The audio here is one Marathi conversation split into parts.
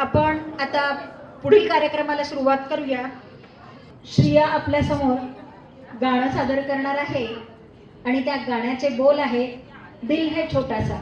आपण आता पुढील कार्यक्रमाला सुरुवात करूया। श्रिया आपल्या समोर गाणं सादर करणार आहे आणि त्या गाण्याचे बोल आहे दिल है छोटा सा।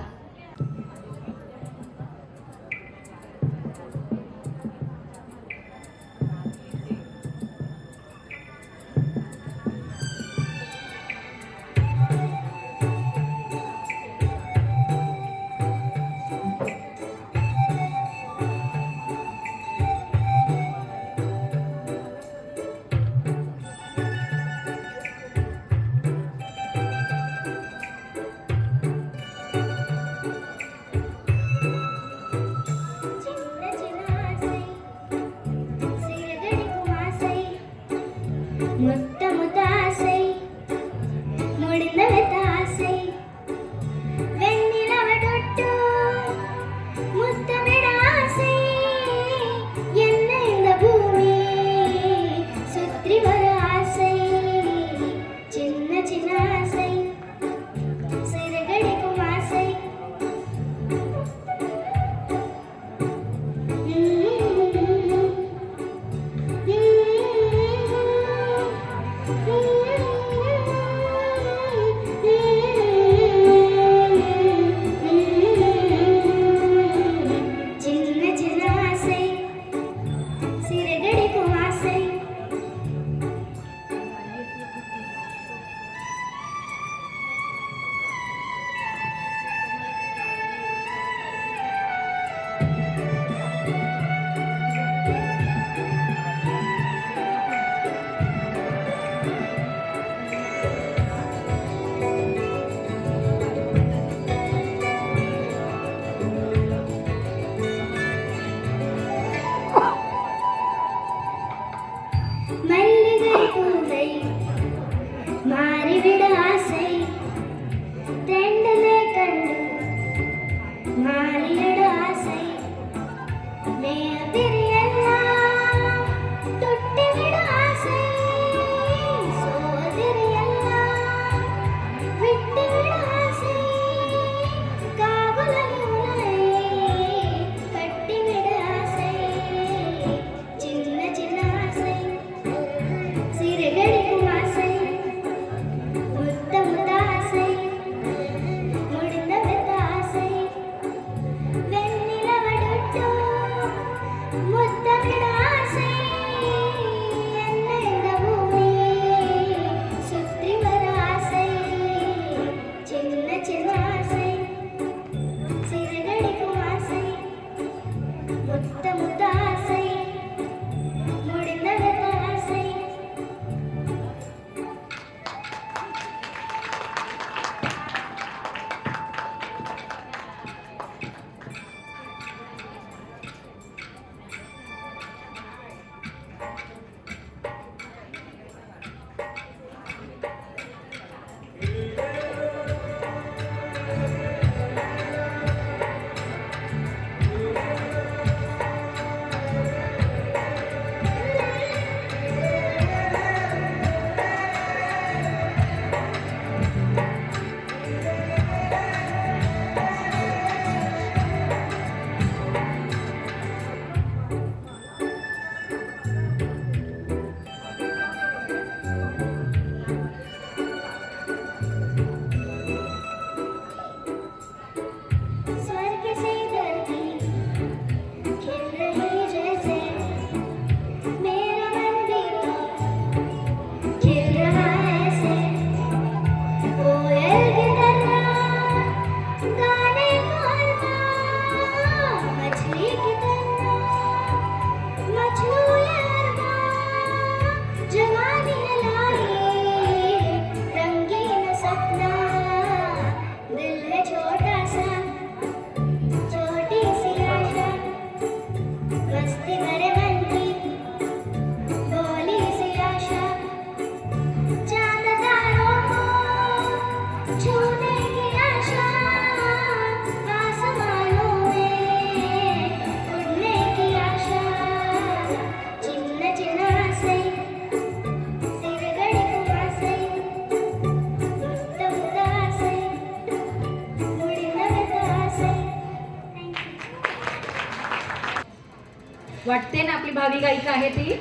वाटते ना आपली भावी गायिका आहे ती.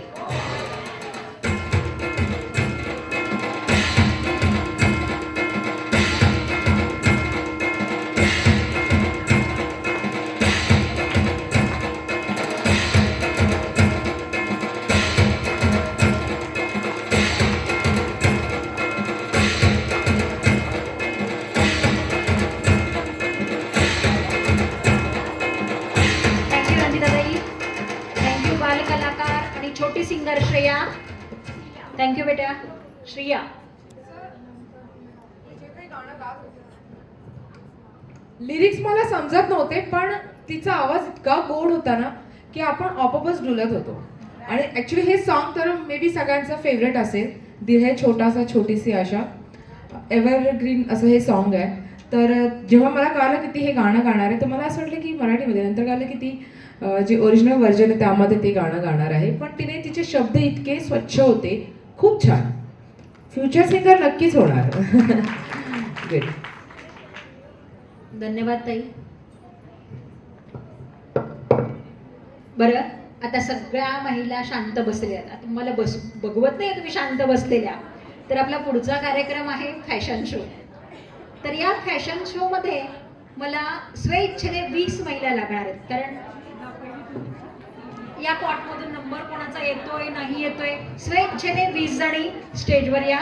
थँक्यू रंजिताताई. थँक्यू बालकलाकार आणि छोटी सिंगर श्रेया. थँक्यू बेटा. श्रेया. लिरिक्स मला समजत नव्हते, पण तिचा आवाज इतका गोड होता ना की आपण आपोआपच डुलत होतो. आणि ऍक्च्युली हे सॉन्ग तर मे बी सगळ्यांचं फेवरेट असेल. दिल है छोटासा छोटीसी आशा, एव्हरग्रीन असं हे सॉन्ग आहे. तर जेव्हा मला कळलं की ती हे गाणं गाणार आहे तर मला असं वाटलं की मराठीमध्ये, नंतर कळलं की ती जे ओरिजिनल व्हर्जन आहे त्यामध्ये ते गाणं गाणार आहे. पण तिने तिचे शब्द इतके स्वच्छ होते, खूप छान. फ्युचर सिंगर नक्कीच होणार. गुड. धन्यवाद ताई. बरं, आता सगळ्या महिला शांत बसलेल्या. आता तुम्हाला बघवत नाही तुम्ही शांत बसलेल्या. तर आपला पुढचा कार्यक्रम आहे फॅशन शो. तर या फॅशन शो मध्ये मला स्वेच्छेने 20 महिला लागणार आहेत. कारण या पॉटमधून नंबर कोणाचा येतोय नाही येतोय. स्वेच्छेने 20 जणी स्टेजवर या.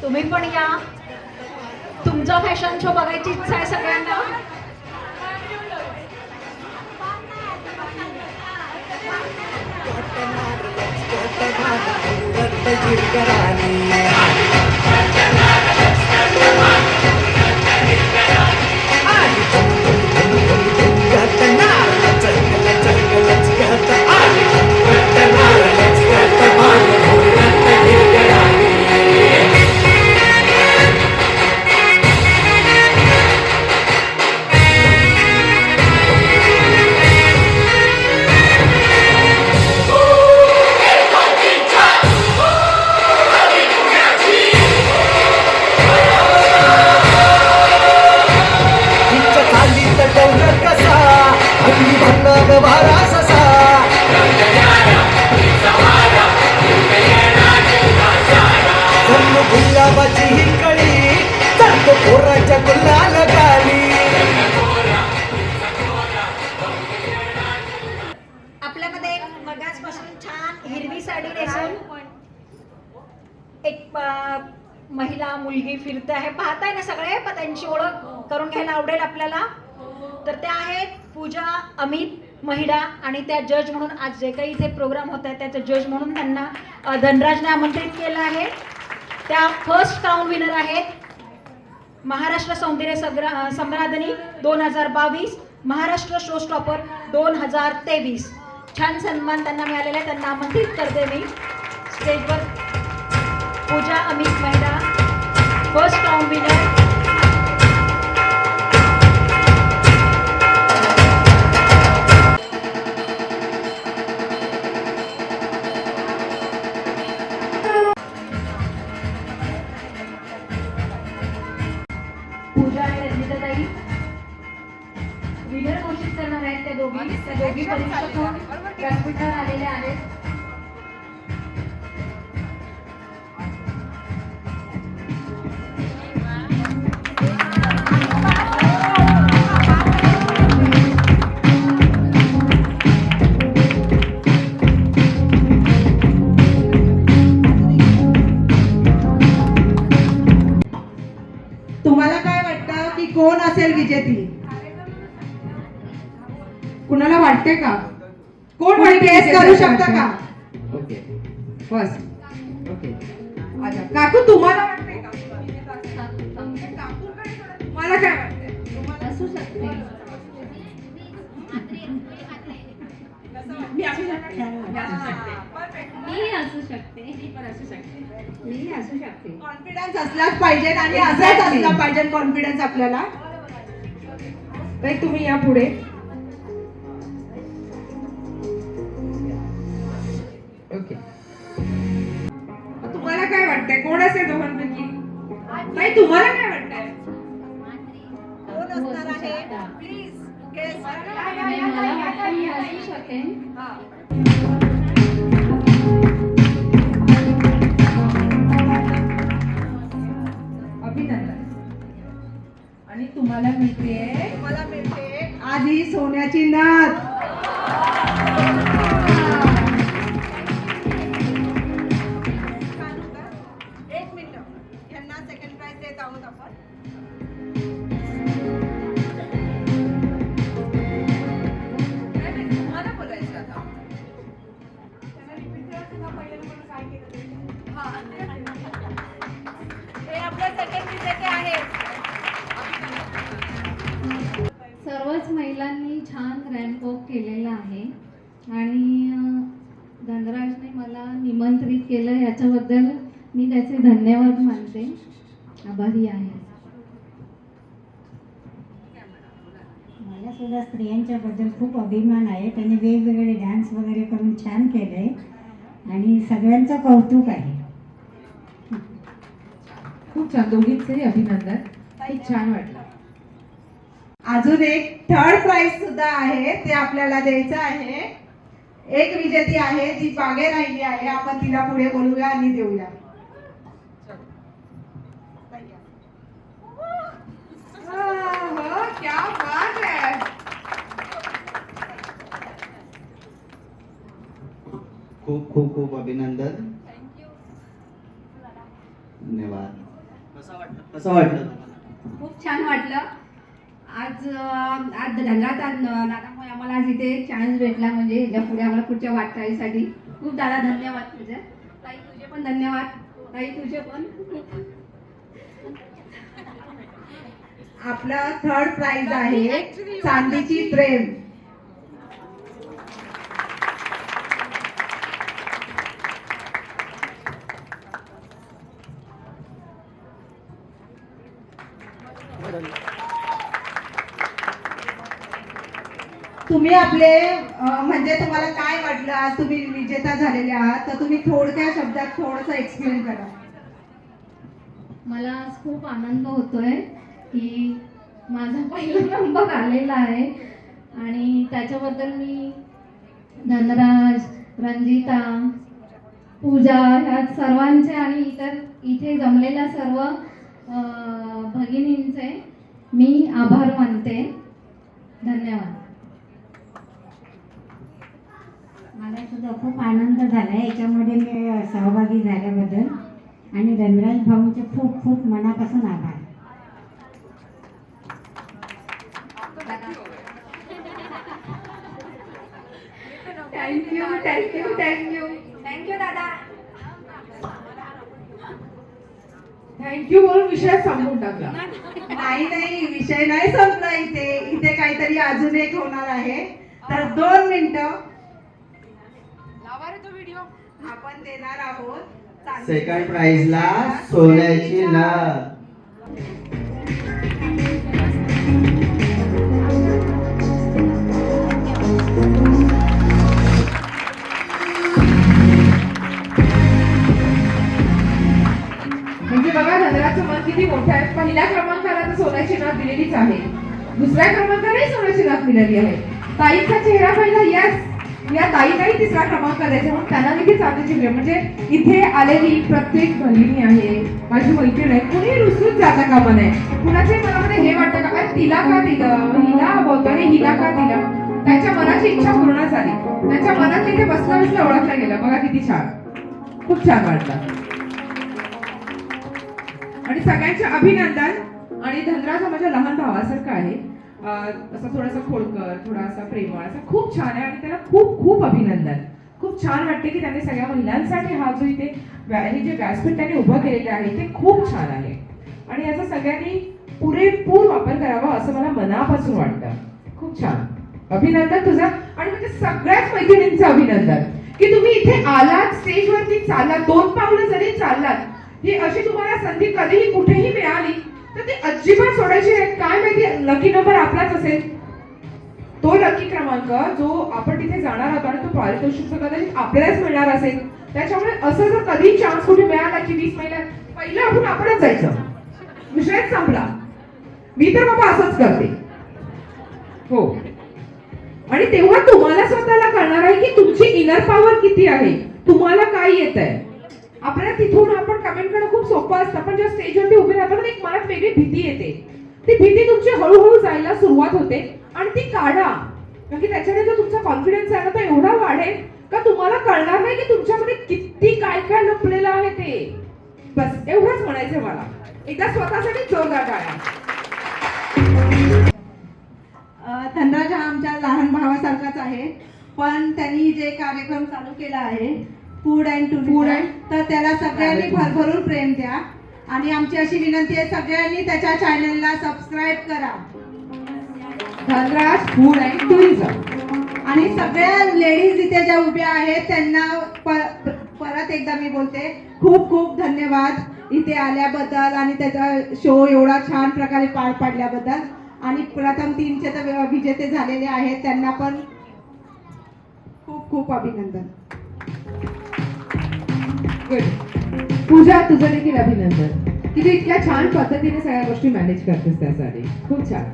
तुम्ही पण या. तुमचा फॅशन शो बघायची इच्छा आहे सगळ्यांना. गुलाबाची ही कळी चालतो पोराच्या गुलाल गाली. आपल्यामध्ये मगाचपासून छान हिरवी साडी नेसून एक महिला मुलगी फिरते आहे, पाहताय ना सगळे, पण त्यांची ओळख करून घ्यायला आवडेल आपल्याला. तर त्या आहेत पूजा अमित महिडा आणि त्या जज म्हणून आज जे काही इथे प्रोग्राम होत आहे त्याचे जज म्हणून त्यांना धनराजने आमंत्रित केलं आहे. त्या फर्स्ट क्राऊन विनर आहेत महाराष्ट्र सौंदर्य संराधनी 2022, महाराष्ट्र शो स्टॉपर 2023. छान सन्मान त्यांना मिळालेला आहे. त्यांना आमंत्रित करते मी स्टेजवर. पूजा अमित महिडा फर्स्ट क्राऊन विनर. पूजा आणि रंजिताताई विनर घोषित करणार आहेत. त्या दोघी परीक्षक व्यासपीठावर आलेल्या आहेत. तुम्हाला काय वाटतं की कोण असेल विजेती? कुणाला वाटते का? कोण कोणी वाटते guess करू शकता का? Okay first okay. अच्छा काकू तुम्हाला वाटते का? काकूकडे थोडं तुम्हाला काय वाटते? असू शकते. मी असू शकते. मी असू शकते. मी असू शकते. कॉन्फिडन्स असलाच पाहिजे आणि असाच असला पाहिजे कॉन्फिडन्स आपल्याला. ताई तुम्ही या पुढे. ओके तुम्हाला काय वाटतंय कोण असेल दोघांपैकी? ताई तुम्हाला काय वाटतंय? कोण असणार आहे? Please guess. मला वाटतं मी असू शकेन. अभिनंदन. आणि तुम्हाला मिळते तुम्हाला मिळते आज ही सोन्याची नथ. एक मिनिट, यांना सेकंड प्राइज देत आहोत आपण. तुम्हाला बोलायचं आता. हे आपले सेकंड विजेते आहेत. सर्वच महिलांनी छान रॅम्प वॉक केलेला आहे आणि धनराजने मला निमंत्रित केलं याच्याबद्दल मी त्याचे धन्यवाद मानते. आभारी आहे. मला सुद्धा स्त्रियांच्या बद्दल खूप अभिमान आहे. त्यांनी वेगवेगळे डान्स वगैरे करून छान केलंय आणि सगळ्यांचं कौतुक आहे. खूप छान. दोघींचेही अभिनंदन. खूप छान वाटलं. अजून एक थर्ड प्राइज सुद्धा आहे, ते आपल्याला द्यायचं आहे. एक विजेती आहे जी मागे राहिली आहे, आपण तिला पुढे बोलूया आणि देऊया. क्या बात है. खूप खूप खूप अभिनंदन. धन्यवाद. कसं वाटलं? खूप छान वाटलं. आज धनराज दादामुळे आम्हाला आज इथे चान्स भेटला, म्हणजे ह्याच्या पुढे आम्हाला पुढच्या वाटचालीसाठी खूप दादा धन्यवाद तुझे. ताई तुझे पण धन्यवाद. ताई तुझे पण. आपला थर्ड प्राइज आहे चांदीची फ्रेम. तुम्ही आपले म्हणजे तुम्हाला काय वाटलं आज तुम्ही विजेता झालेले आहात, तर तुम्ही थोडक्या शब्दात थोडंसं एक्सप्लेन करा. मला आज खूप आनंद होतोय की माझा पहिला नंबर आलेला आहे आणि त्याच्याबद्दल मी धनराज, रंजिता, पूजा ह्या सर्वांचे आणि इतर इथे जमलेल्या सर्व भगिनींचे मी आभार मानते. धन्यवाद. मला सुद्धा खूप आनंद झाला याच्यामध्ये मी सहभागी झाल्याबद्दल आणि धनराज भाऊंचे खूप खूप मनापासून आभार. थँक्यू थँक्यू थँक्यू थँक्यू दादा. थँक्यू बोलून विषय संपवून टाकला. नाही विषय नाही संपला. इथे काहीतरी अजून एक होणार आहे. तर 2 मिनिटं आपण देणार आहोत सेकंड प्राइजला सोन्याची नथ. म्हणजे बघा धनराजचं मन किती मोठं आहे. पहिल्या क्रमांकाला तर सोन्याची नथ दिलेलीच आहे, दुसऱ्या क्रमांकालाही सोन्याची नथ दिलेली आहे. ताईचा चेहरा पहिला, यस या ताईलाही 3रा क्रमांक द्यायचा म्हणून त्यांना देखील चांगली चित्र. म्हणजे इथे आलेली प्रत्येक भगिनी आहे, माझी मैत्रीण आहे, कुणी रुसून जाता कामा नये. कुणाच्या मनामध्ये हे वाटतं का अरे तिला का दिलं, हिला हवं आणि हिला का दिलं. त्याच्या मनाची इच्छा पूर्ण झाली, त्याच्या मनात तिथे बसला ओळखला गेला. बघा किती छान, खूप छान वाटलं. आणि सगळ्यांचे अभिनंदन. आणि धनराज हा माझ्या लहान भावासारखा आहे, असा थोडासा खोडकर, थोडासा प्रेमळ, असा खूप छान आहे. आणि त्याला खूप खूप अभिनंदन. खूप छान वाटते की त्याने सगळ्या महिलांसाठी हा जो इथे हे जे व्यासपीठ त्याने उभं केलेलं आहे ते खूप छान आहे. आणि याचा सगळ्यांनी पुरेपूर वापर करावा असं मला मनापासून वाटतं. खूप छान, अभिनंदन तुझं. आणि म्हणजे सगळ्याच मैत्रिणींचं अभिनंदन की तुम्ही इथे आलात, स्टेजवरती चाललात, 2 पावलं जरी चाललात. ही अशी तुम्हाला संधी कधीही कुठेही मिळाली तर ती अजिबात सोडायची नाही. काय माहिती लकी नंबर आपलाच असेल, तो लकी क्रमांक जो आपण तिथे जाणार आहोत आणि तो पारितोषिक कदाचित आपल्यालाच मिळणार असेल. त्याच्यामुळे असं जर कधी चान्स कुठे मिळाला की 20 महिन्यात पहिलं आपण आपणच जायचं, विषयच संपला. मी तर बाबा असंच करते. हो, आणि तेव्हा तुम्हाला स्वतःला कळणार आहे की तुमची इनर पॉवर किती आहे, तुम्हाला काय येत आहे. आपल्याला तिथून आपण कमेंट करणं खूप सोपं असतं, पण जेव्हा स्टेजवरती उभे राहतो ना एक मनात वेगळी भीती येते. ती भीती तुमची हळूहळू जायला सुरुवात होते आणि ती काढा. कारण की त्याच्याने जो तुमचा कॉन्फिडन्स आहे ना तो एवढा वाढेल का तुम्हाला कळणार नाही की तुमच्यामध्ये किती काय काय लपलेलं आहे ते. बस एवढंच म्हणायचं मला. एकदा स्वतःसाठी जोरदार टाळ्या. धनराज हा आमच्या लहान भावासारखाच आहे, पण त्यांनी जे कार्यक्रम चालू केला आहे फूड अँड टुरिझम, तर त्याला सगळ्यांनी भरभरून प्रेम द्या. आणि आमची अशी विनंती आहे सगळ्यांनी त्याच्या चॅनलला सबस्क्राईब करा, धनराज फूड अँड टुरिझम. आणि सगळ्या लेडीज इथे ज्या उभ्या आहेत त्यांना परत एकदा मी बोलते खूप खूप धन्यवाद इथे आल्याबद्दल आणि त्याचा शो एवढा छान प्रकारे पार पाडल्याबद्दल. आणि प्रथम 3चे तर विजेते झालेले आहेत, त्यांना पण खूप खूप अभिनंदन. पूजा तुझं देखील अभिनंदन की तू इतक्या छान पद्धतीने सगळ्या गोष्टी मॅनेज करतेस, त्यासाठी खूप छान.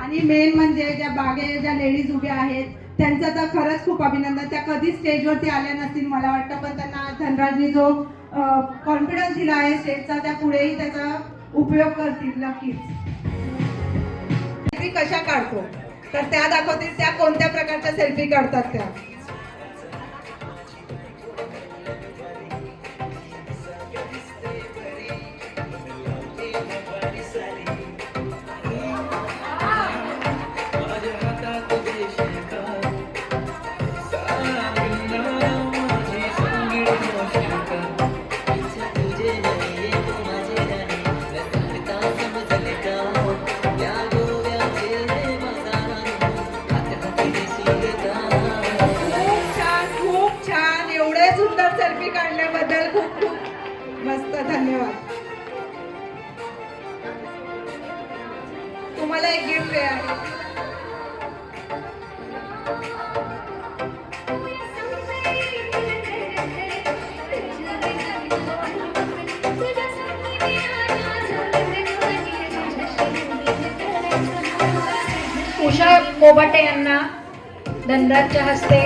आणि मेन म्हणजे ज्या बागे ज्या लेडीज उभ्या आहेत त्यांचं तर खरंच खूप अभिनंदन. त्या कधी स्टेजवरती आल्या नसतील मला वाटतं, पण त्यांना धनराजनी जो कॉन्फिडन्स दिला आहे स्टेजचा त्या पुढेही त्याचा उपयोग करतील नक्कीच. सेल्फी कशा काढतो तर त्या दाखवतील त्या कोणत्या प्रकारच्या सेल्फी काढतात त्या. सेल्फी काढल्याबद्दल खूप खूप मस्त धन्यवाद. तुम्हाला एक गिफ्ट आहे. उषा मोबाटे यांना धनराजच्या हस्ते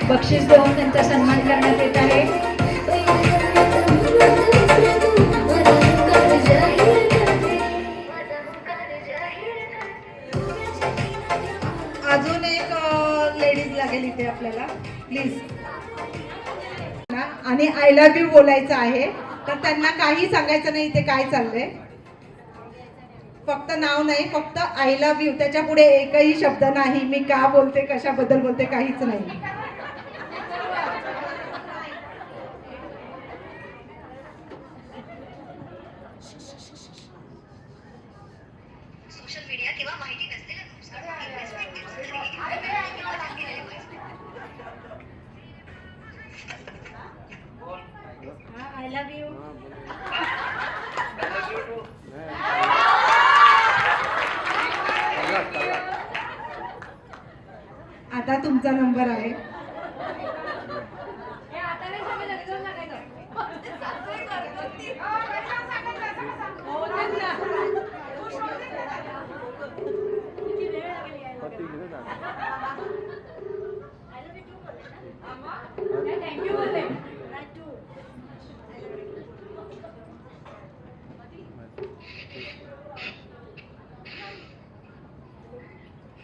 बक्षीस देऊन त्यांचा सन्मान करण्यात येत आहे. लव्ह यू बोलायचं आहे. तर त्यांना काही सांगायचं नाही इथे काय चाललंय. फक्त नाव नाही, फक्त आय लव्ह यू, त्याच्या पुढे एकही शब्द नाही. मी का बोलते, कशाबद्दल बोलते, काहीच नाही. सोशल मीडिया किंवा माहिती नसलेल्या ग्रुप्सकडून इन्व्हेस्टमेंट टिप्स खरेदी किंवा दान केलेले पैसे. I love you. आता तुमचा नंबर आहे.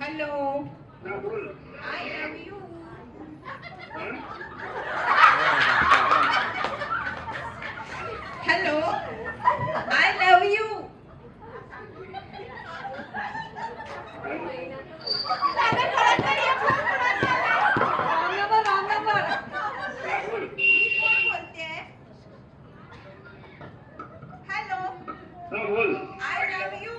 Hello, I love you. Hello, I love you. Hello, I love you.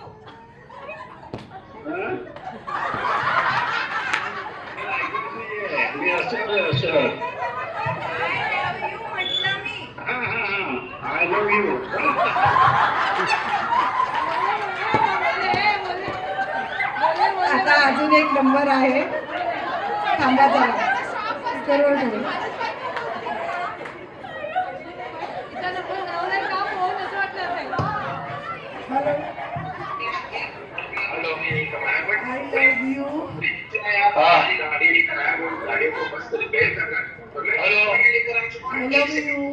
आता अजून एक नंबर आहे. थांबा जरा. जरूर जरूर. I love you. I love you.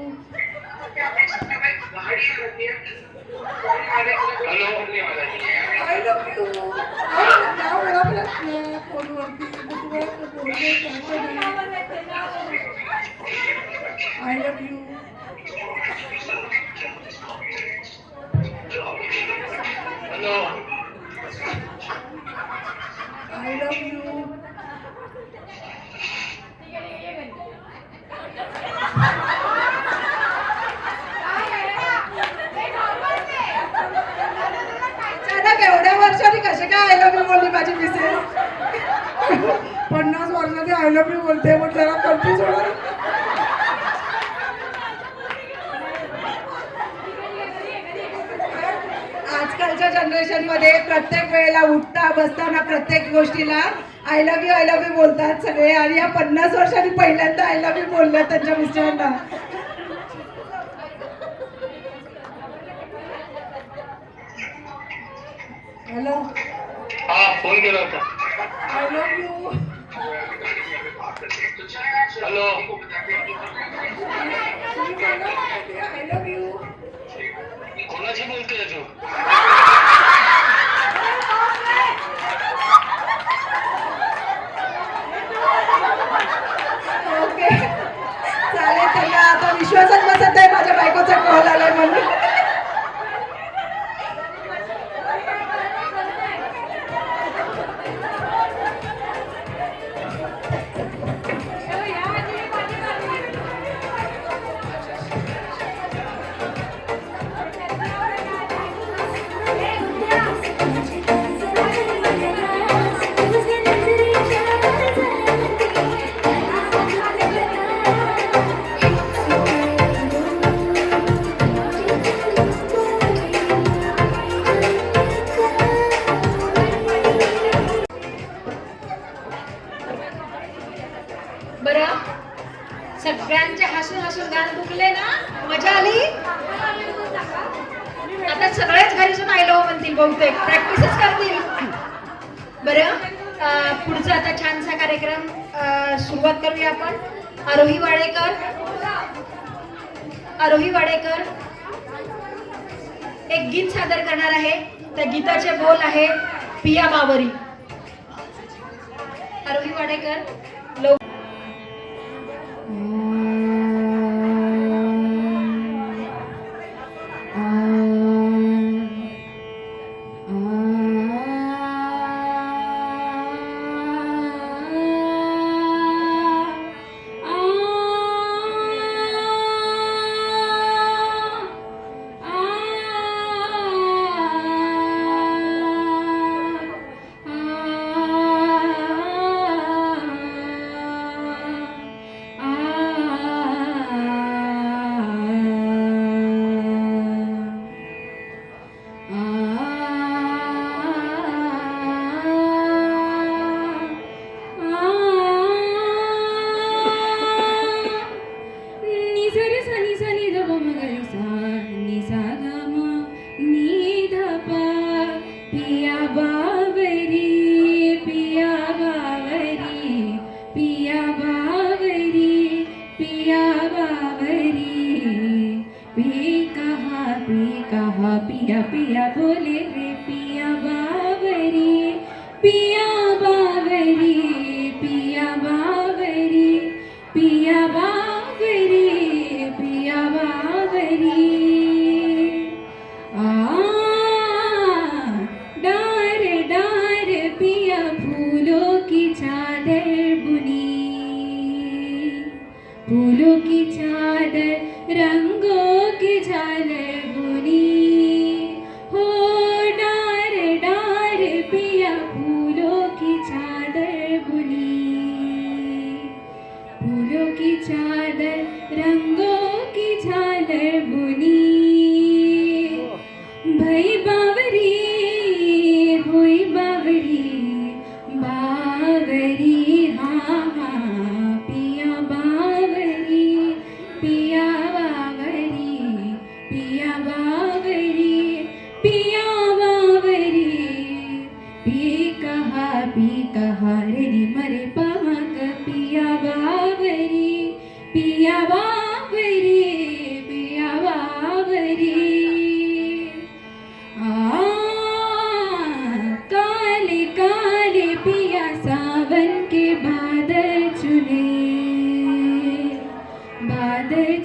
I love you. नाव ओळखलंच नाही फोनवरती. I love you. I love you. अचानक एवढ्या वर्षांनी कसे काय आय लव्ह यू बोलली माझी मिसेस. 50 वर्षांनी आय लव्ह यू बोलते मग जरा कन्फ्युज होणार. आजकालच्या जनरेशन मध्ये प्रत्येक वेळेला उठता बसताना प्रत्येक गोष्टीला आय लव्ह यू बोलतात सगळे. आणि या 50 वर्षांनी पहिल्यांदा आय लव्ह यू बोलल्या त्यांच्या मिस्टरांना. हॅलो, फोन केला होता. I love you. Hello, I love you. कोणाशी बोलतोय तू? ओके चालेल. त्यांना आता विश्वासच बसत नाही माझ्या बायकोचा कॉल आलाय म्हणून. बरं, सगळ्यांचे हसून हसून गाण दुखले ना, मजा आली. आता सगळेच घरी जाऊन आय लव्ह म्हणतील, बहुतेक प्रॅक्टिसच करतील. बरं, पुढचा आता छानसा कार्यक्रम सुरुवात करूया आपण. आरोही वाडेकर एक गीत सादर करणार आहे. त्या गीताचे बोल आहे पिया बावरी. आरोही वाडेकर कहा पिया पिया बोले रे पिया बावरी पिया बावरी पिया बावरी पिया बावरी पिया बावरी डार डार पिया फूलों की चादर बुनी फूलों की चादर रंगों की झालर बुनी हो डार डार पिया फूलों की चादर बुनी फूलों की चादर रंगों की झालर बुनी भई बावरी हुई बावरी बावरी हाँ हाँ पिया बावरी पिया बावरी पिया बावरी पिया बावरी पी कहा रे मरे पाक पिया बावरी पिया बावरी पिया बावरी काले काले पिया सावन के बादल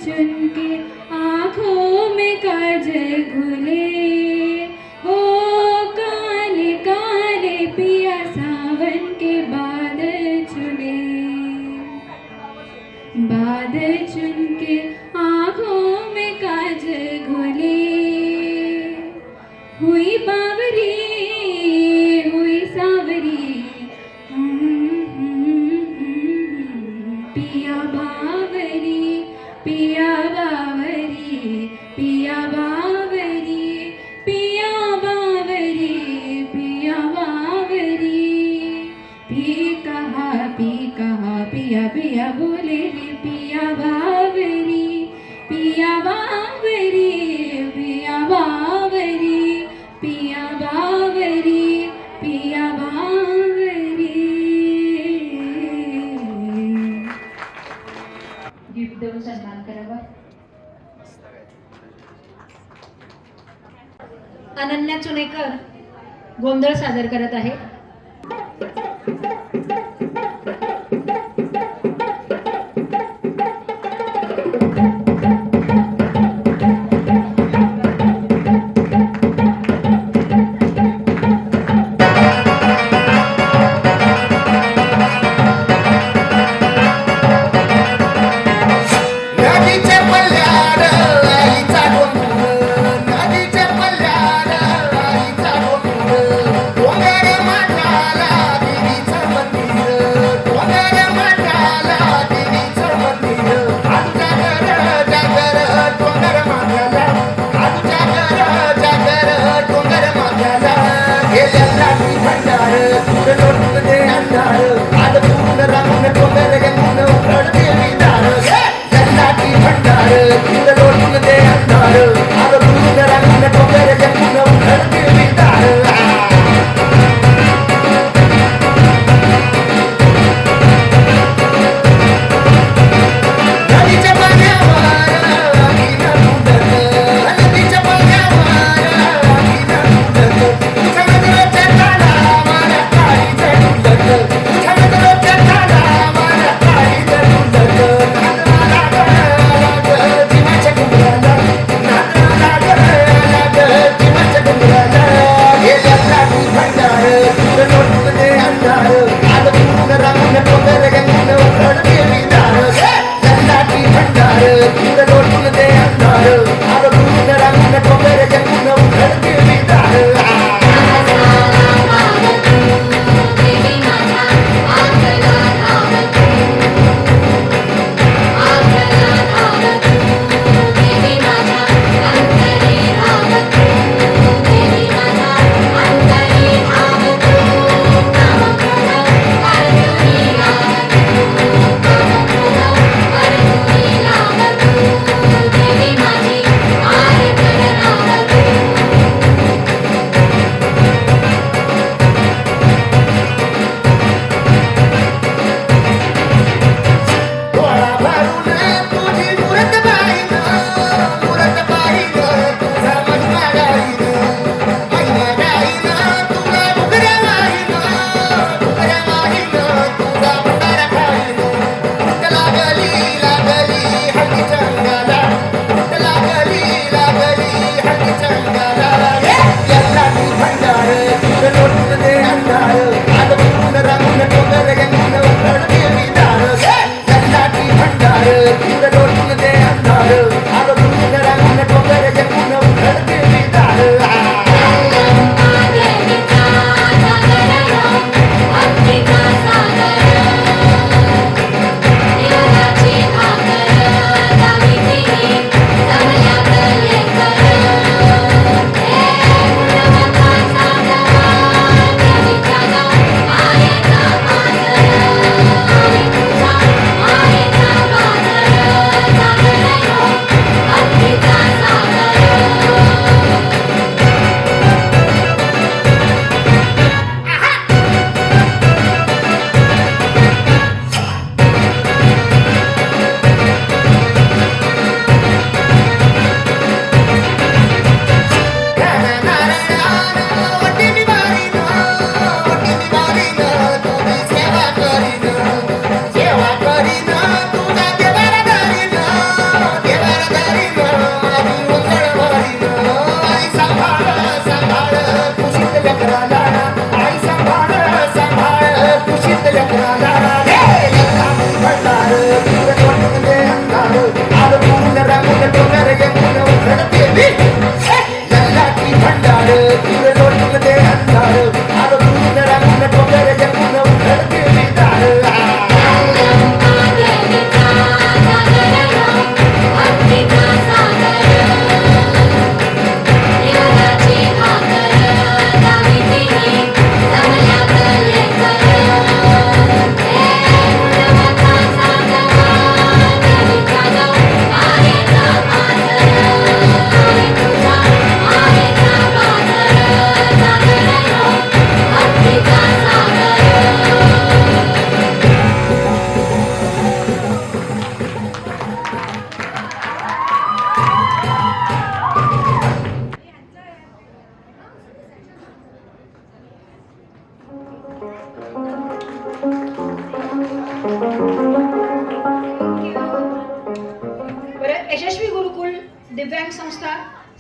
चुन के आँखों में काजल घुले हो काले काले पिया सावन के बादल चुन के आँखों में काजल घुले हुई बावरी हुई सावरी पिया बावरी पिया बावरी पिया बावरी पिया बावरी पिया बावरी कहा पिया पिया बोले रे पिया बावरी पिया बावरी पिया बावरी पिया बावरी पिया बावरी गिफ्ट देऊन सन्मान करावा. अनन्या चुनेकर गोंधळ सादर करत आहे. नदीच्या पल्ल्यावर आईचा डोंगर, नदीच्या पल्ल्यावर आईचा डोंगर, डोंगर माझा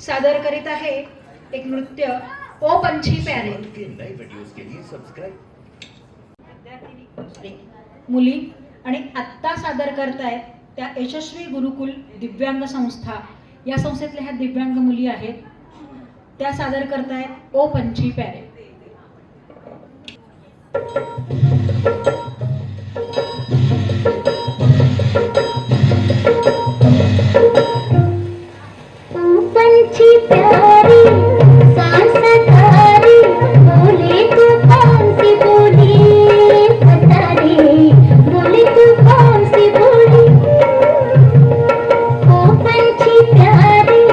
सादर करीत आहे एक नृत्य ओ पंछी प्यारे. के नए वीडियोस के लिए सब्सक्राइब. मुली आणि आत्ता सादर करतायत त्या यशस्वी गुरुकुल दिव्यांग संस्था या संस्थेतल्या ह्या दिव्यांग मुली आहेत. त्या सादर करतायत ओ पंछी प्यारे. पंछी प्यारी सांसधारी बोले तू कौन सी बोली बता रे बोले तू कौन सी बोली ओ पंछी प्यारी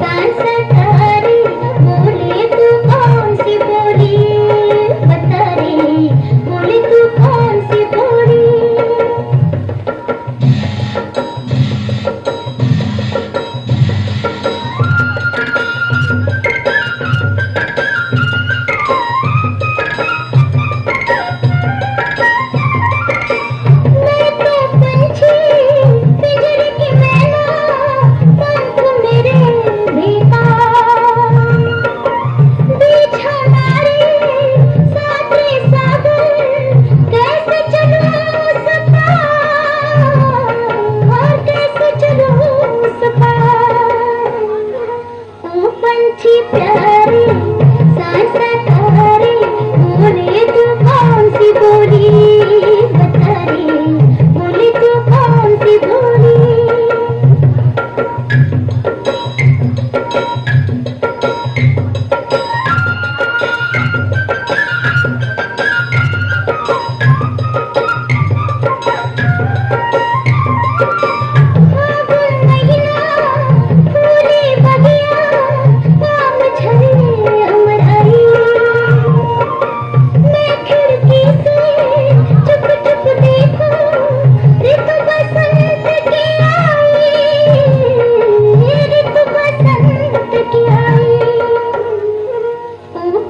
सांसधारी बोले तू कौन सी बोली बता रे बोले तू कौन सी बोली. प्यारी सांसधारी बोले तू कौन सी बोली बता रे बोले तू कौन सी बोली.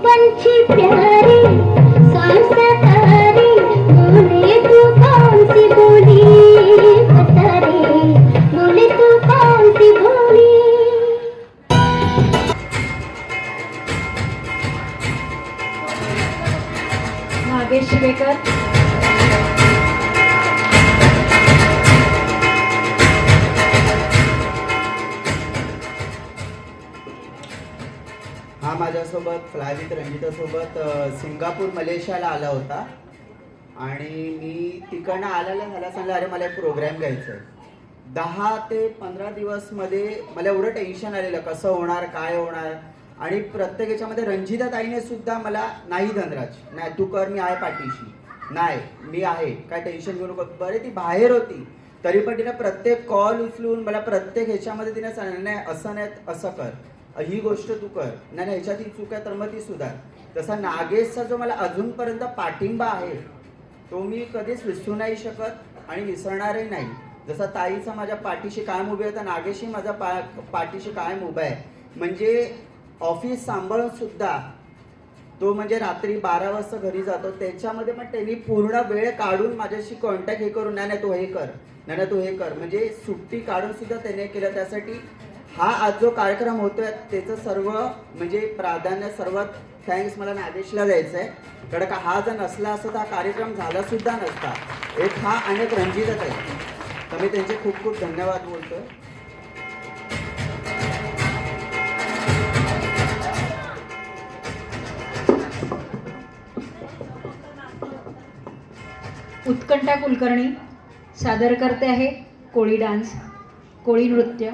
पंछी प्यारी सांसधारी बोले तू कौन सी बोली बता रे बोले तू कौन सी बोली. नागेश शिवेकर. हा माझ्यासोबत फ्लाय विथ रंजितासोबत सिंगापूर मलेशियाला आला होता आणि मी तिकडनं आल्याला ह्याला सांगलं अरे मला एक प्रोग्राम घ्यायचा आहे. 10 ते 15 दिवसमध्ये मला एवढं टेन्शन आलेलं कसं होणार काय होणार आणि प्रत्येक याच्यामध्ये रंजिता ताईने सुद्धा मला नाही धनराज नाही तू कर मी आहे पाठीशी नाही मी आहे काय टेन्शन घेऊ नको. बरे ती बाहेर होती तरी पण तिने प्रत्येक कॉल उचलून मला प्रत्येक ह्याच्यामध्ये तिने सांगितलं नाही असं नाही असं कर ही गोष्ट तू कर नाही ह्याच्यात ही चूक आहे तर मग ती सुधार. तसा नागेशचा जो मला अजूनपर्यंत पाठिंबा आहे तो मी कधीच विसरू नाही शकत आणि विसरणारही नाही. जसा ताईचा माझ्या पाठीशी कायम उभे आहे तर नागेशही माझ्या पाठीशी कायम उभा आहे. म्हणजे ऑफिस सांभाळून सुद्धा तो म्हणजे रात्री 12 वाजता घरी जातो त्याच्यामध्ये पण त्यांनी पूर्ण वेळ काढून माझ्याशी कॉन्टॅक्ट हे करून नाही तू हे कर नाही तू हे कर म्हणजे सुट्टी काढून सुद्धा त्याने केलं. त्यासाठी हा आज जो कार्यक्रम होतोय त्याचं सर्व म्हणजे प्राधान्य सर्वात थँक्स मला नागेशला द्यायचं आहे. कारण का हा जर नसला असता तर हा कार्यक्रम झाला सुद्धा नसता. एक हा अनेक रंजितच आहे तर मी त्यांचे खूप खूप धन्यवाद बोलतोय. उत्कंठा कुलकर्णी सादर करते आहे कोळी डान्स कोळी नृत्य.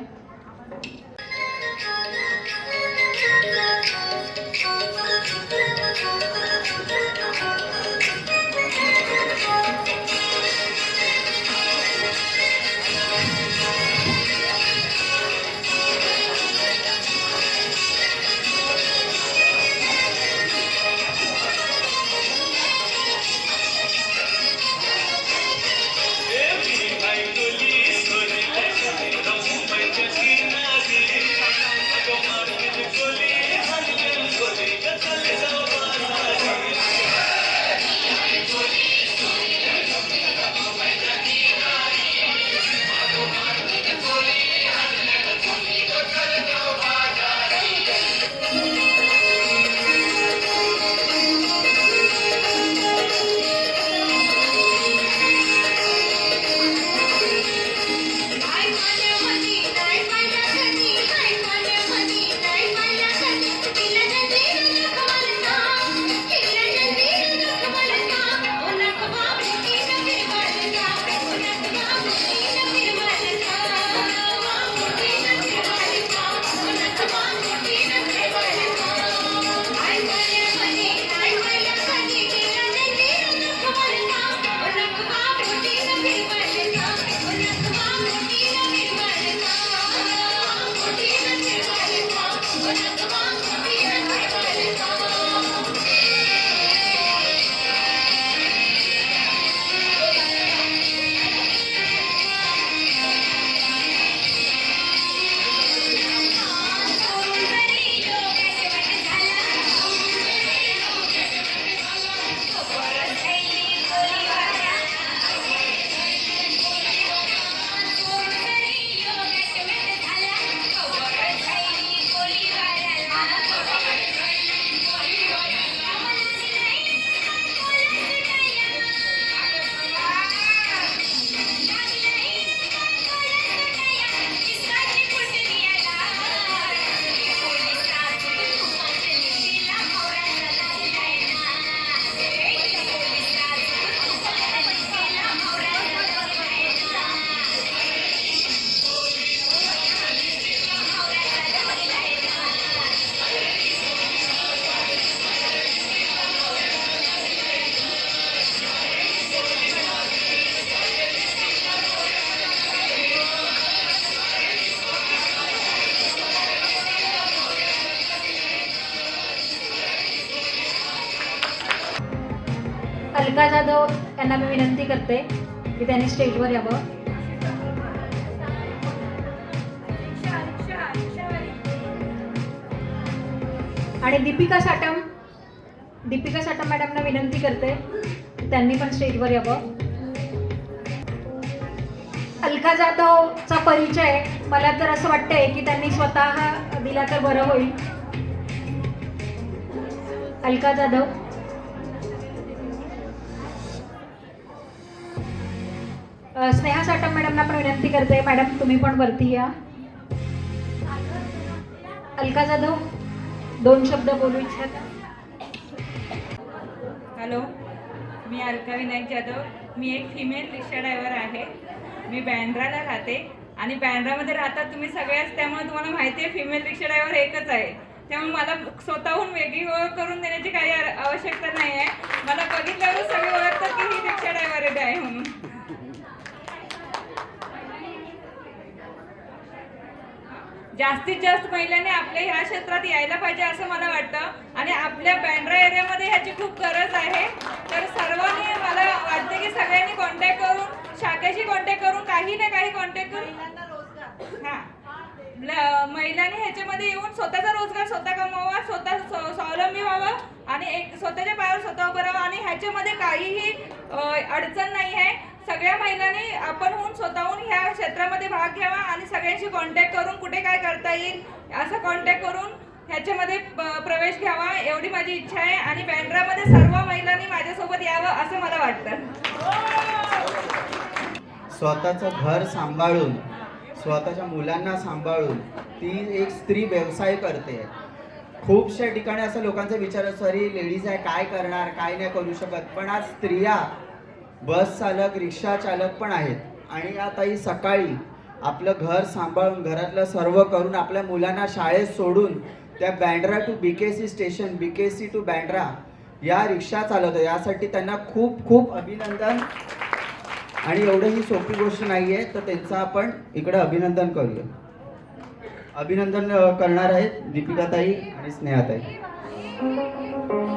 मुंबईच्या अलका जाधव यांना मी विनंती करते की त्यांनी स्टेजवर यावं. आणि दीपिका साटम मॅडमना विनंती करते की त्यांनी पण स्टेजवर यावं. अलका जाधवचा परिचय मला तर असं वाटतंय की त्यांनी स्वतः दिला तर बरं होईल. अलका जाधव. स्नेहा साटम मॅडमना पण विनंती करते, मॅडम तुम्ही पण वरती या. अलका जाधव 2 शब्द बोलू इच्छिता. हॅलो, मी अलका विनायक जाधव. मी एक फिमेल रिक्षा ड्रायव्हर आहे. मी बँड्राला राहते आणि बँड्रामध्ये राहतात तुम्ही सगळ्याच, त्यामुळे तुम्हाला माहिती आहे फिमेल रिक्षा ड्रायव्हर एकच आहे. त्यामुळे मला स्वतःहून वेगळी ओळख करून देण्याची काही आवश्यकता नाही आहे. मला बघितल्यावर सगळे ओळखतात की ही रिक्षा ड्रायव्हर आहे म्हणून. जास्तीत जास्त महिलांनी आपल्या ह्या क्षेत्रात यायला पाहिजे असं मला वाटतं आणि आपल्या बँड्रा एरियामध्ये ह्याची खूप गरज आहे. तर सर्वांनी मला वाटते की सगळ्यांनी कॉन्टॅक्ट करून, शाखेशी कॉन्टॅक्ट करून, काही ना काही कॉन्टॅक्ट करून महिलांनी ह्याच्यामध्ये येऊन स्वतःचा रोजगार स्वतः कमवावा, स्वतः स्वावलंबी व्हावं आणि एक स्वतःच्या पायावर स्वतः उभं राहावं. आणि ह्याच्यामध्ये काहीही अडचण नाही आहे. सगळ्या महिलांनी आपण होऊन स्वतःहून ह्या क्षेत्रामध्ये भाग घ्यावा आणि सगळ्यांशी कॉन्टॅक्ट करून कुठे काय करता येईल असं कॉन्टॅक्ट करून ह्याच्यामध्ये प्रवेश घ्यावा एवढी माझी इच्छा आहे. आणि बँड्रामध्ये सर्व महिलांनी माझ्यासोबत यावं असं मला वाटतं. स्वतःचं घर सांभाळून, स्वतःच्या मुलांना सांभाळून ती एक स्त्री व्यवसाय करते. खूपशा ठिकाणी असं लोकांचा विचार असतो, अरे लेडीज आहे काय करणार, काय नाही करू शकत. पण आज स्त्रिया बस चालक, रिक्षा चालक पण आहेत. आणि या ताई सकाळी आपलं घर सांभाळून, घरातलं सर्व करून, आपल्या मुलांना शाळेत सोडून त्या Bandra to BKC station, BKC to Bandra या रिक्षा चालवतात. यासाठी त्यांना खूप खूप अभिनंदन. आणि एवढं ही सोपी गोष्ट नाही आहे, तर त्यांचं आपण इकडं अभिनंदन करूया. अभिनंदन करणार आहेत दीपिकाताई आणि स्नेहाताई.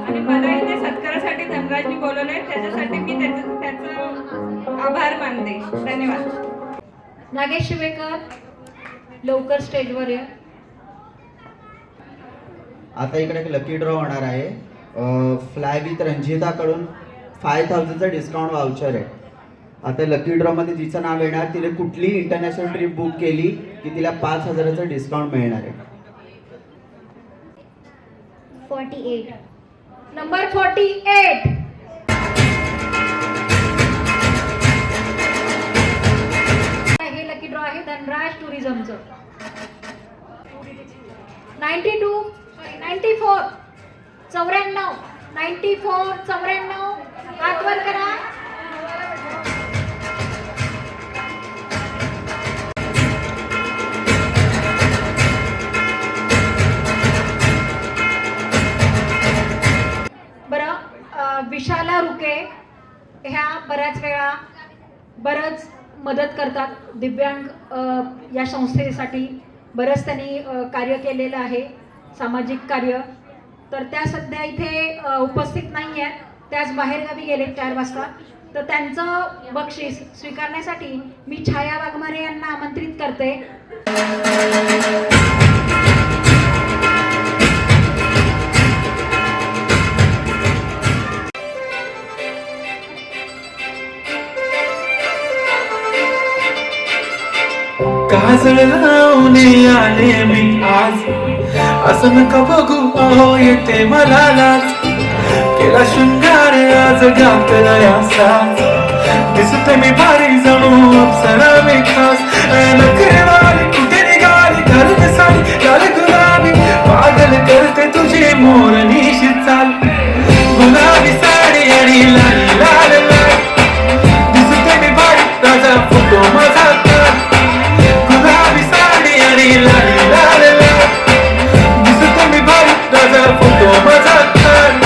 आणि मला इथे सत्कारासाठी धनराजनी बोलवलंय, त्याच्यासाठी मी त्याचं आभार मानते. धन्यवाद. नागेश शिवेकर लवकर स्टेजवर या. आता इकडे एक लकी ड्रॉ होणार आहे. फ्लाय विथ रंजिताकडून 5000चं डिस्काउंट वाउचर आहे. आता लकी ड्रॉमध्ये जिचं नाव येणार, तिने कुठली इंटरनॅशनल ट्रिप बुक केली की तिला 5000चं डिस्काउंट मिळणार आहे. 48. नंबर 48. हे लकी ड्रॉ आहे धनराज टुरिझमचं. 94 94 हात वर करा. विशाला रुके ह्या बऱ्याच वेळा बरंच मदत करतात दिव्यांग या संस्थेसाठी. बरंच त्यांनी कार्य केलेलं आहे. सामाजिक कार्य, तर त्या सध्या इथे उपस्थित नाही आहेत, त्याच बाहेरगावी गेले 4 वाजता. तर त्यांचं बक्षीस स्वीकारण्यासाठी मी छाया वाघमारे यांना आमंत्रित करते. काजळ लावून आले मी आज, असं नका बघू अहो येते मला लाज. केला शृंगार आज घातला साज, दिसते मी भारी जणू अप्सरा मी खास. नखरेवाली कुठे निघाली घालून साडी लाल गुलाबी, पागल करते तुझी मोरनीशी चाल. गुलाबी साडी आणि लाल लाल लाल, दिसते मी भारी राजा फोटो माझा काढ. गुलाबी साडी आणि लाल लाल लाल, दिसते मी भारी राजा फोटो माझा काढ.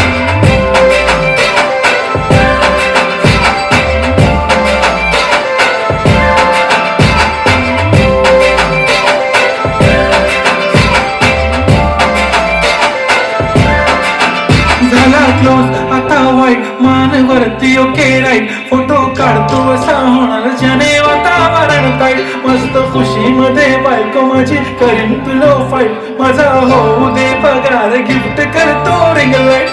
झाला क्लोज आता वाईट मान वरती ओके राईट, फोटो काढतो असा होणार ज्याने वातावरण ताईट. मस्त खुशी मध्ये बायको माझी करीन तुलो फाईट, माझा होऊ दे पगार गिफ्ट करतो रिंग लाईट.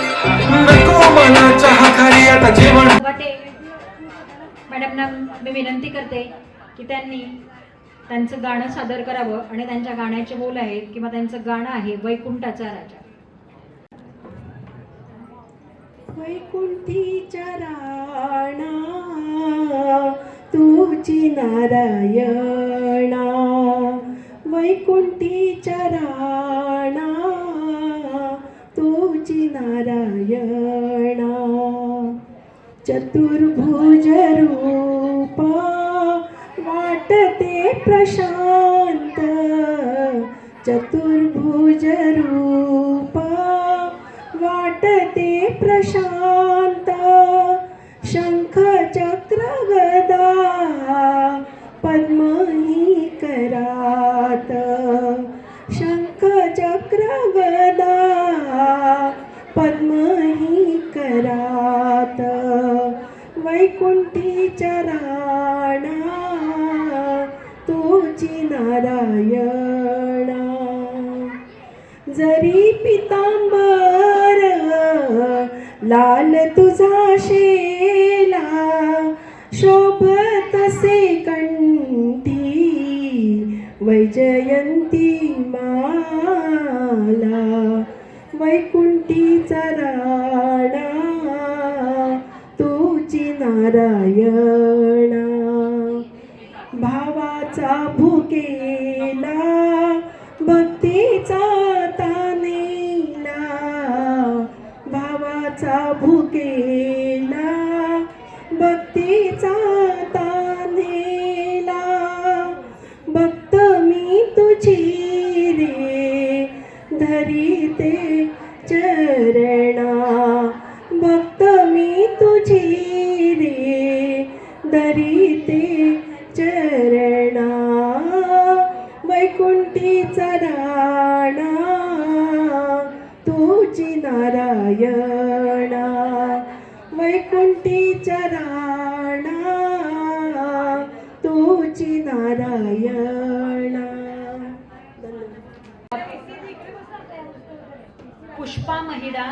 नको मला चहा खाली आता जेवण. मॅडमना मी विनंती करते की त्यांनी त्यांचं गाणं सादर करावं आणि त्यांच्या गाण्याचे बोल आहेत किंवा त्यांचं गाणं आहे वैकुंठाचा राजा. वैकुंठीच्या राणा तुझी नारायणा, वैकुंठीच्या राणा तुझी नारायणा. चतुर्भुज रूपा वाटते प्रशांत, चतुर्भुज रूपा वाटते प्रशांत. शंख चक्र गदा पद्मही करात, शंख चक्र गदा पद्मही करात. वैकुंठीच्या राणा तुझी नारायणा. जरी पितांबर लाल तुझा शेला, शोभतसे कंठी वैजयंती माला. वैकुंठीचा राणा तुझी नारायणा. भावाचा भुकेला भक्तीचा तानेला, भावाचा भुकेला भक्तीचा तानेला. भक्त मी तुझी रे धरिते चरणा, भक्त मी तुझी रे धरिते चरणा. वैकुंठीचा राणा तुझी नारायणा, वैकुंठीचा राणा तुझी नारायणा. पुष्पा महिडा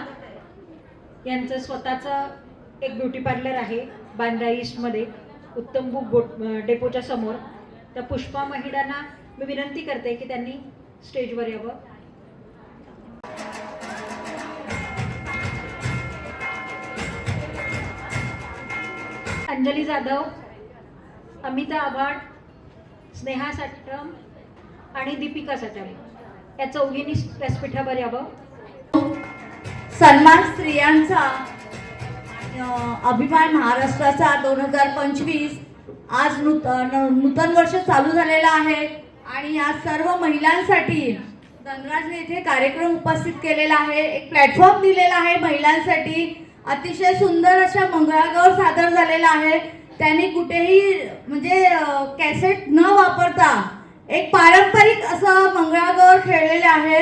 यांचं स्वतःचं एक ब्युटी पार्लर आहे बांद्रा ईस्टमध्ये, उत्तम बुक डेपोच्या समोर. त्या पुष्पा महिडांना मी विनंती करते की त्यांनी स्टेजवर यावं. अंजली जाधव, अमिता आभाड, स्नेहा साटम आणि दीपिका साटम या चौघींनी व्यासपीठावर यावं. सन्मान स्त्रियांचा अभिमान महाराष्ट्राचा 2025 आज नूतन वर्ष चालू झालेला आहे आणि या सर्व महिलांसाठी धनराजने इथे कार्यक्रम उपस्थित केलेला आहे, एक प्लॅटफॉर्म दिलेला आहे महिलांसाठी. अतिशय सुंदर अशा मंगळागौर सादर झालेला आहे. त्यांनी कुठेही म्हणजे कॅसेट न वापरता एक पारंपरिक असं मंगळागौर खेळलेले आहे.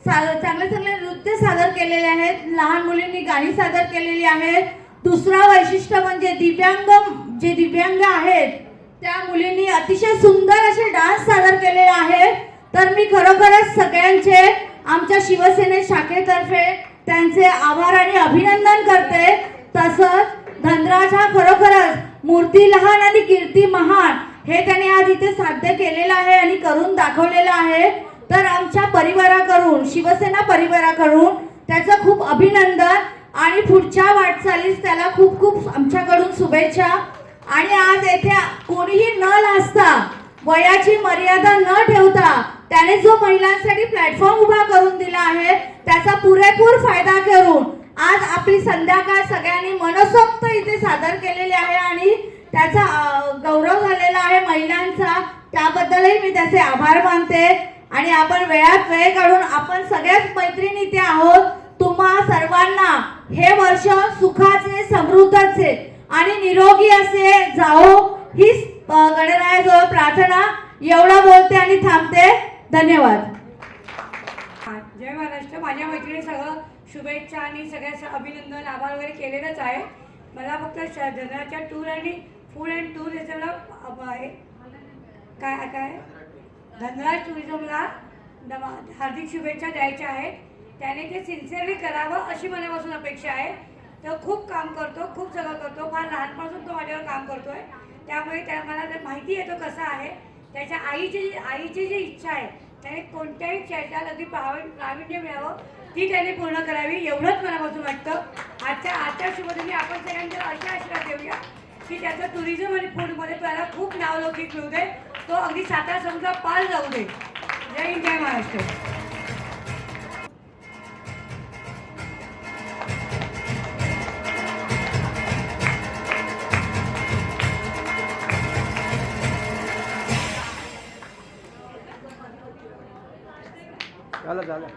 चांगले चांगले नृत्य सादर केलेले आहेत, लहान मुलींनी गाणी सादर केलेली आहेत. दुसरा वैशिष्ट्य म्हणजे दिव्यांग आहेत त्या मुलींनी अतिशय सुंदर असे डान्स सादर केलेले आहेत. तर मी खरोखरच सगळ्यांचे आमच्या शिवसेने शाखेतर्फे त्यांचे आभार आणि अभिनंदन करते. तसंच धनराज हा खरोखरच मूर्ती लहान आणि कीर्ती महान हे त्यांनी आज इथे साध्य केलेलं आहे आणि करून दाखवलेलं आहे. तर आमच्या परिवाराकडून, शिवसेना परिवाराकडून त्याचं खूप अभिनंदन आणि पुढच्या वाटचालीस त्याला खूप खूप आमच्याकडून शुभेच्छा. आणि आज येथे कोणीही न लाजता, वयाची मर्यादा न ठेवता त्याने जो महिलांसाठी प्लॅटफॉर्म उभा करून दिला आहे त्याचा पुरेपूर फायदा करून आज आपली संध्याकाळ सगळ्यांनी मनसोक्त इथे सादर केलेली आहे आणि त्याचा गौरव झालेला आहे महिलांचा. त्याबद्दलही मी त्याचे आभार मानते. आणि आपण वेळात वेळ काढून आपण सगळ्याच मैत्रिणी इथे आहोत. तुम्हा सर्वांना हे वर्ष सुखाचे, समृद्धचे आणि निरोगी असे जाओ हीच गणरायाजवळ प्रार्थना. एवढा बोलते आणि थांबते. धन्यवाद. जय महाराष्ट्र. माझ्या मैत्रिणी सगळं शुभेच्छा आणि सगळ्या अभिनंदन, आभार वगैरे केलेलंच आहे. मला फक्त धनराजच्या टूर आणि फूड अँड टूर याच्याला काय काय धनराज टुरिझमला हार्दिक शुभेच्छा द्यायच्या आहेत. त्याने ते सिन्सिअरली करावं अशी मनापासून अपेक्षा आहे. तो खूप काम करतो, खूप सगळं करतो. फार लहानपासून तो माझ्यावर काम करतोय. त्यामुळे मला माहिती आहे तो कसा आहे. त्याच्या आईची जी इच्छा आहे त्याने कोणत्याही क्षेत्रात अगदी प्रावीण्य मिळावं ती त्याने पूर्ण करावी एवढंच मनापासून वाटतं. आजच्या शुभदिनी आपण सगळ्यांना अशा आशीर्वाद देऊया की त्याचं टुरिझम आणि फूडमध्ये त्याला खूप नावलौकिक मिळू दे. तो अगदी सातारा समुद्र पार जाऊ दे. जय हिंद, जय महाराष्ट्र. झालं.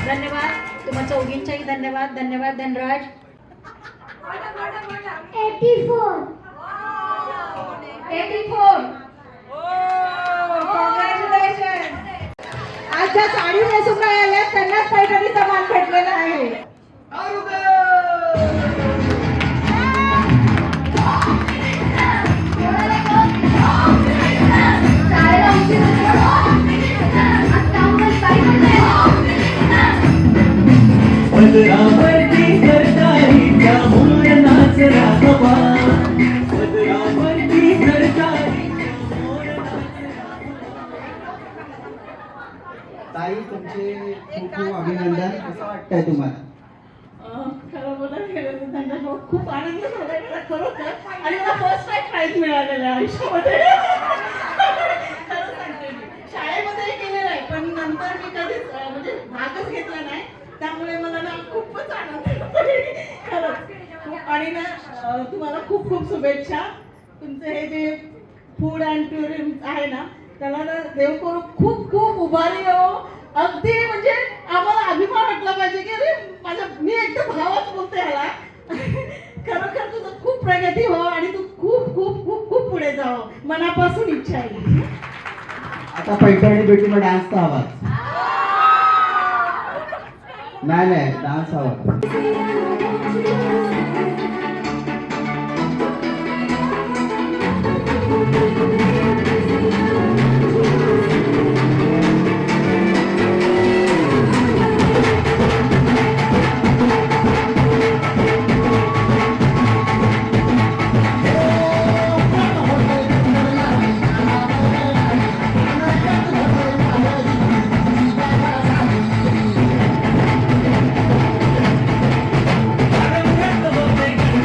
धन्यवाद. तुम्हा चौघींचाही धन्यवाद. धन्यवाद धनराज. 84. कॉंग्रॅच्युलेशन. आज ज्या साडी नेसून नाही आल्या त्यांनाच पैठणीचा मान भेटलेला आहे. पदरावरती सरकारीचा मोर नाच राघवा, पदरावरती सरकारीचा मोर नाच राघवा. ताई, तुमचे खूप खूप अभिनंदन. कसं वाटतंय तुम्हाला? खरं बोलायला गेलं तर त्यांना खूप आनंद झाला खरोखर. आणि मला फर्स्ट टाइम प्राइज मिळालेलं आहे आयुष्यामध्ये. खरं सांगते मी शाळेमध्ये केलेलं आहे पण नंतर मी कधीच म्हणजे भागच घेतला नाही. त्यामुळे मला ना खूपच आनंद खरंच. आणि ना तुम्हाला खूप खूप शुभेच्छा. तुमचं हे जे फूड अँड टुरिझम आहे ना त्याला ना देव करून खूप खूप उभारी हो. अगदी म्हणजे आम्हाला अभिमान वाटला पाहिजे की अरे मी एकदम भावाच बोलते ह्याला. खरोखर तुझं खूप प्रगती हो आणि तू खूप खूप खूप खूप पुढे जावं मनापासून इच्छा आहे. आता पैठणी बेटीला डान्सचा आवाज नाही डान्स आवाज. गणपती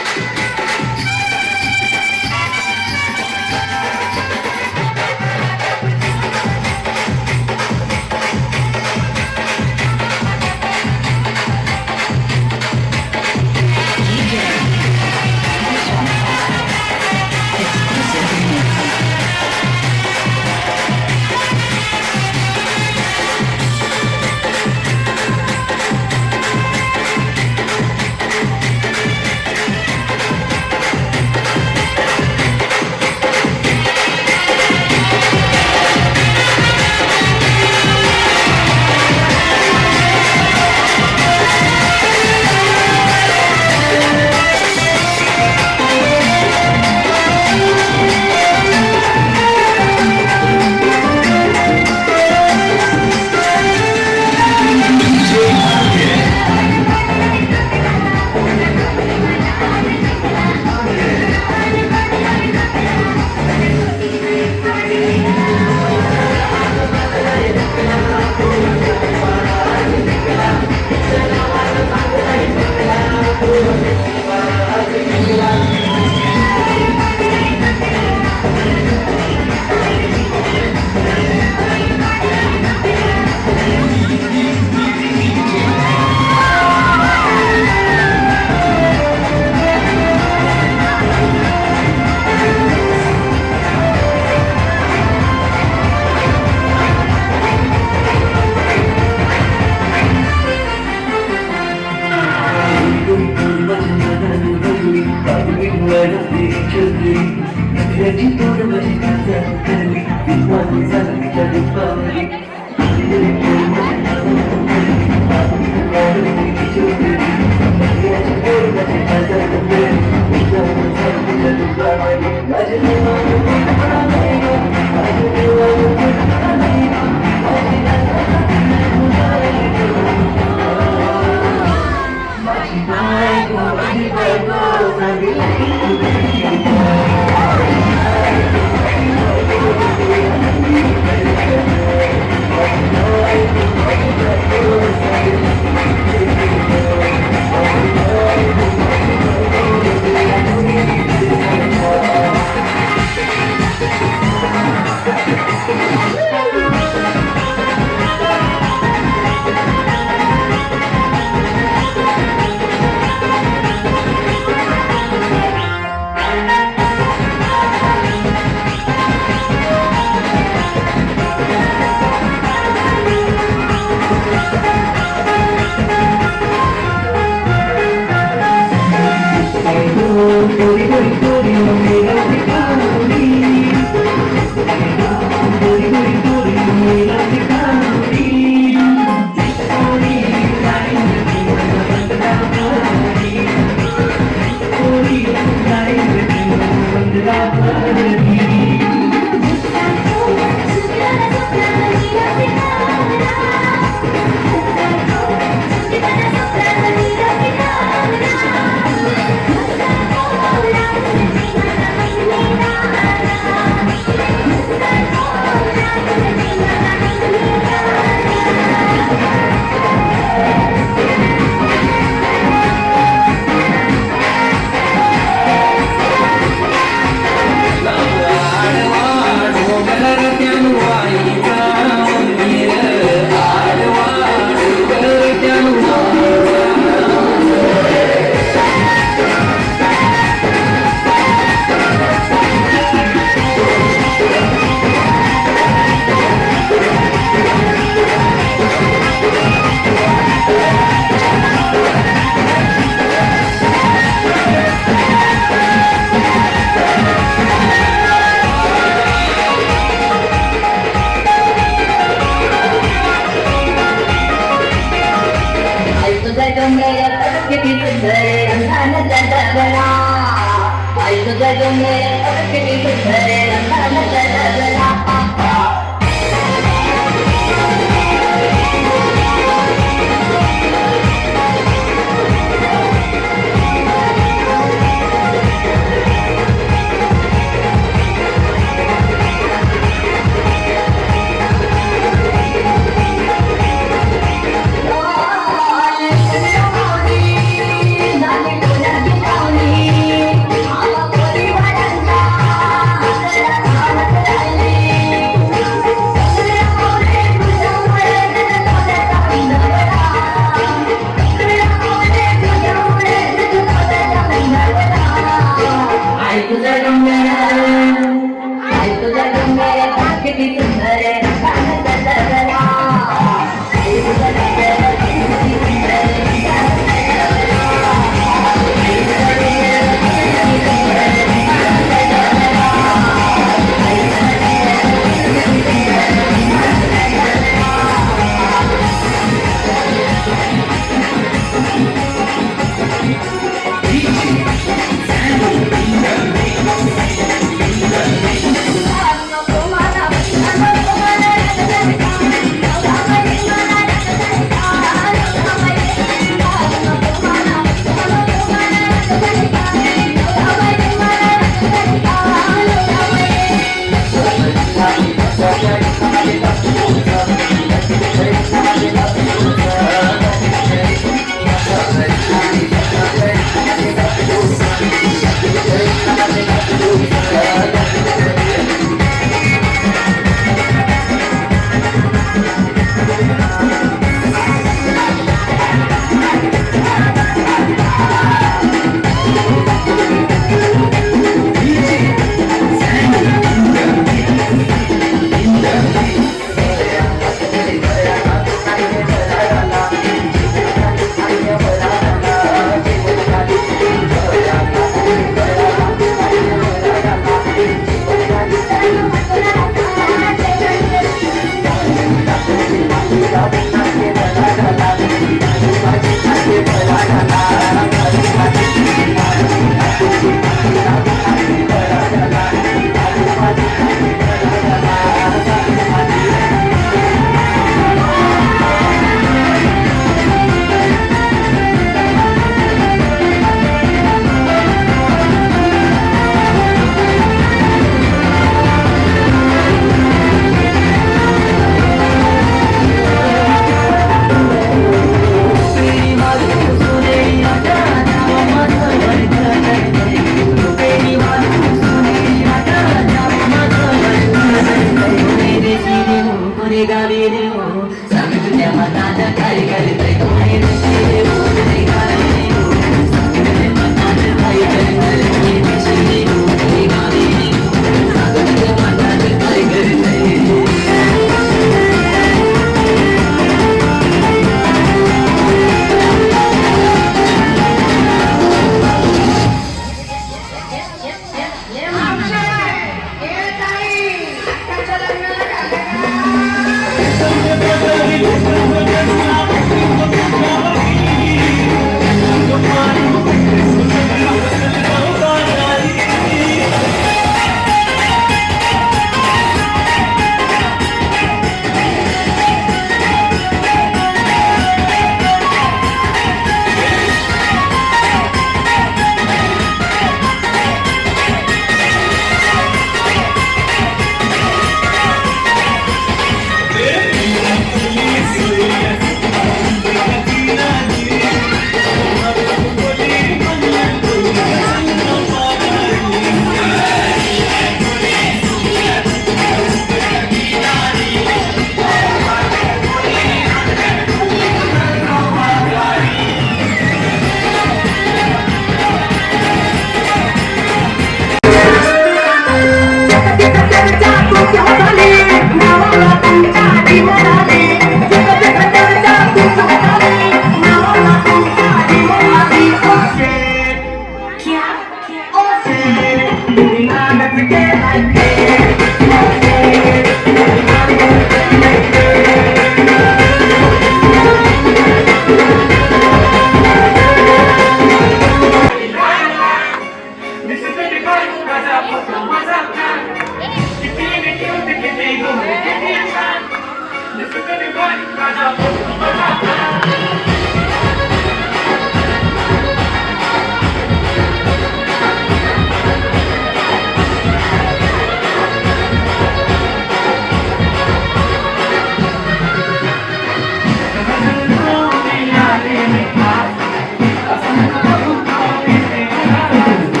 थँक्यू